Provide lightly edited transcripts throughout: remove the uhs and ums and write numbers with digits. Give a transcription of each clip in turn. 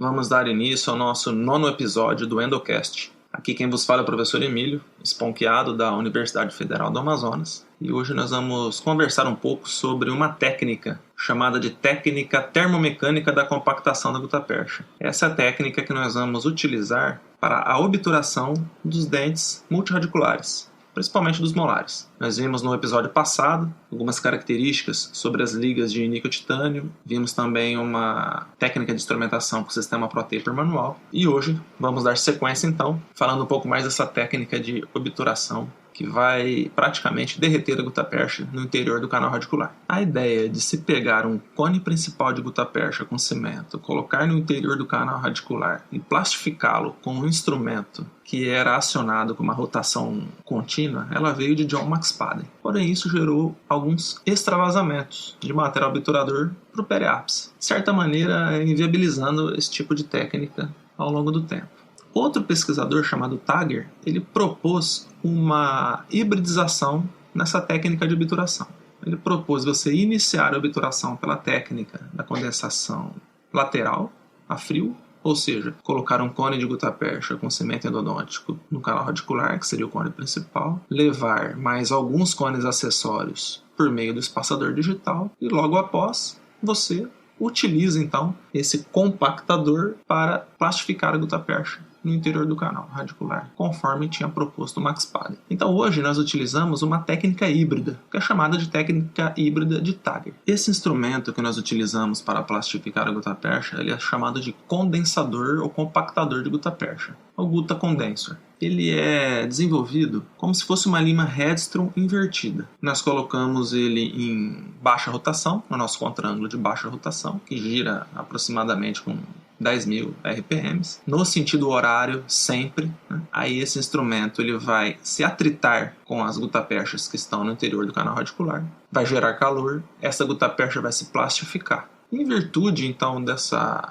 Vamos dar início ao nosso 9º episódio do Endocast. Aqui quem vos fala é o professor Emílio, esponqueado da Universidade Federal do Amazonas. E hoje nós vamos conversar um pouco sobre uma técnica chamada de técnica termomecânica da compactação da gutapercha. Essa é a técnica que nós vamos utilizar para a obturação dos dentes multirradiculares, principalmente dos molares. Nós vimos no episódio passado algumas características sobre as ligas de níquel-titânio, vimos também uma técnica de instrumentação com o sistema ProTaper manual, e hoje vamos dar sequência então, falando um pouco mais dessa técnica de obturação que vai praticamente derreter a gutapercha no interior do canal radicular. A ideia de se pegar um cone principal de gutapercha com cimento, colocar no interior do canal radicular e plastificá-lo com um instrumento que era acionado com uma rotação contínua, ela veio de John Max Padden. Porém, isso gerou alguns extravasamentos de material obturador para o periápice, de certa maneira inviabilizando esse tipo de técnica ao longo do tempo. Outro pesquisador chamado Tager, ele propôs uma hibridização nessa técnica de obturação. Ele propôs você iniciar a obturação pela técnica da condensação lateral, a frio, ou seja, colocar um cone de gutapercha com cimento endodôntico no canal radicular, que seria o cone principal, levar mais alguns cones acessórios por meio do espaçador digital e logo após você utiliza então esse compactador para plastificar a gutapercha no interior do canal radicular, conforme tinha proposto o Max Padden. Então hoje nós utilizamos uma técnica híbrida, que é chamada de técnica híbrida de Tager. Esse instrumento que nós utilizamos para plastificar a gutapercha, ele é chamado de condensador ou compactador de gutapercha, o Guta Condenser. Ele é desenvolvido como se fosse uma lima Hedstrom invertida. Nós colocamos ele em baixa rotação, no nosso contraângulo de baixa rotação, que gira aproximadamente com 10.000 RPMs, no sentido horário sempre, né? Aí esse instrumento ele vai se atritar com as gutaperchas que estão no interior do canal radicular, vai gerar calor, essa gutapercha vai se plastificar. Em virtude então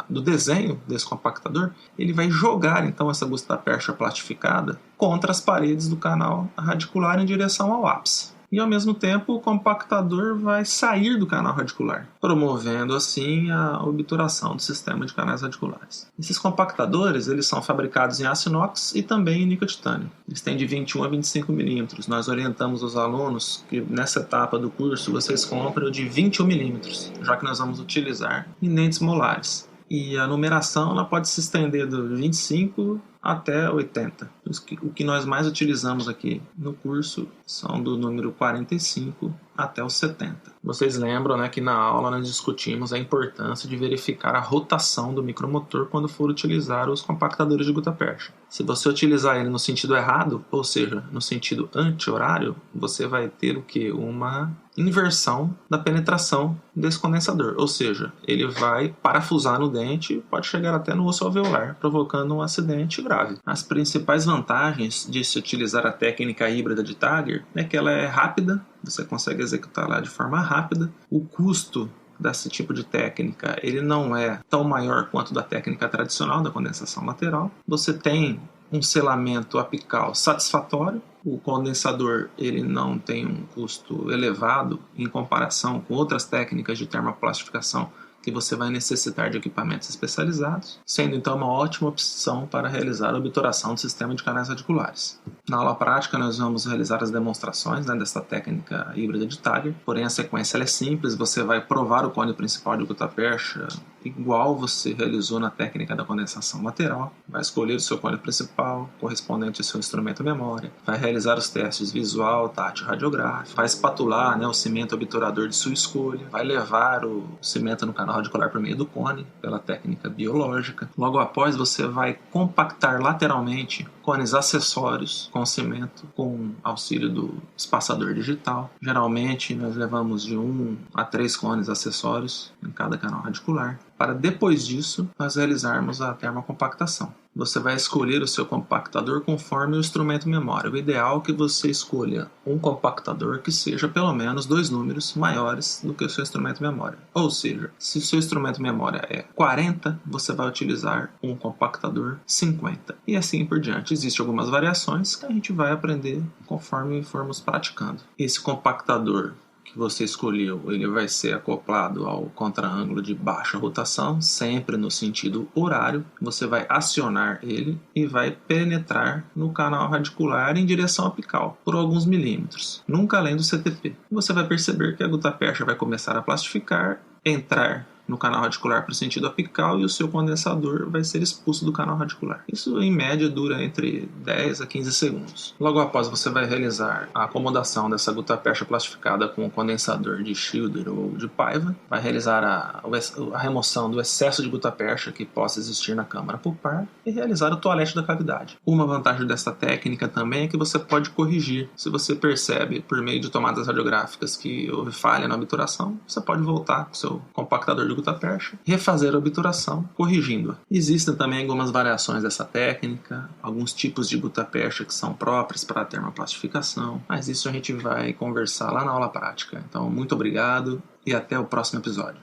do desenho desse compactador, ele vai jogar então essa gutapercha plastificada contra as paredes do canal radicular em direção ao ápice. E ao mesmo tempo o compactador vai sair do canal radicular, promovendo assim a obturação do sistema de canais radiculares. Esses compactadores eles são fabricados em aço inox e também em níquel-titânio. Eles têm de 21 a 25 milímetros. Nós orientamos os alunos que nessa etapa do curso vocês comprem o de 21 milímetros, já que nós vamos utilizar em dentes molares. E a numeração ela pode se estender do 25 até 80. O que nós mais utilizamos aqui no curso são do número 45 até o 70. Vocês lembram, né, que na aula nós discutimos a importância de verificar a rotação do micromotor quando for utilizar os compactadores de gutapercha. Se você utilizar ele no sentido errado, ou seja, no sentido anti-horário, você vai ter o quê? Uma inversão da penetração desse condensador, ou seja, ele vai parafusar no dente e pode chegar até no osso alveolar, provocando um acidente grave. As principais vantagens de se utilizar a técnica híbrida de Tager é que ela é rápida, você consegue executá-la de forma rápida, o custo desse tipo de técnica ele não é tão maior quanto da técnica tradicional da condensação lateral, você tem um selamento apical satisfatório, o condensador ele não tem um custo elevado em comparação com outras técnicas de termoplastificação que você vai necessitar de equipamentos especializados, sendo então uma ótima opção para realizar a obturação do sistema de canais radiculares. Na aula prática nós vamos realizar as demonstrações, né, dessa técnica híbrida de Tager, porém a sequência é simples, você vai provar o cone principal de gutapercha igual você realizou na técnica da condensação lateral, vai escolher o seu cone principal, correspondente ao seu instrumento memória, vai realizar os testes visual, tátil e radiográfico, vai espatular, né, o cimento obturador de sua escolha, vai levar o cimento no canal radicular por meio do cone, pela técnica biológica. Logo após você vai compactar lateralmente cones acessórios com cimento com auxílio do espaçador digital. Geralmente nós levamos de 1 a 3 cones acessórios em cada canal radicular, para depois disso nós realizarmos a termocompactação. Você vai escolher o seu compactador conforme o instrumento memória. O ideal é que você escolha um compactador que seja pelo menos 2 números maiores do que o seu instrumento memória. Ou seja, se o seu instrumento memória é 40, você vai utilizar um compactador 50. E assim por diante. Existem algumas variações que a gente vai aprender conforme formos praticando. Esse compactador que você escolheu, ele vai ser acoplado ao contra-ângulo de baixa rotação, sempre no sentido horário. Você vai acionar ele e vai penetrar no canal radicular em direção apical, por alguns milímetros, nunca além do CTP. Você vai perceber que a gutapercha vai começar a plastificar, entrar no canal radicular para o sentido apical e o seu condensador vai ser expulso do canal radicular. Isso, em média, dura entre 10 a 15 segundos. Logo após, você vai realizar a acomodação dessa gutapercha plastificada com o condensador de Schilder ou de Paiva, vai realizar a remoção do excesso de gutapercha que possa existir na câmara pulpar e realizar o toalete da cavidade. Uma vantagem dessa técnica também é que você pode corrigir. Se você percebe, por meio de tomadas radiográficas, que houve falha na obturação, você pode voltar com o seu compactador de gutapercha, refazer a obturação, corrigindo-a. Existem também algumas variações dessa técnica, alguns tipos de gutapercha que são próprios para a termoplastificação, mas isso a gente vai conversar lá na aula prática. Então, muito obrigado e até o próximo episódio.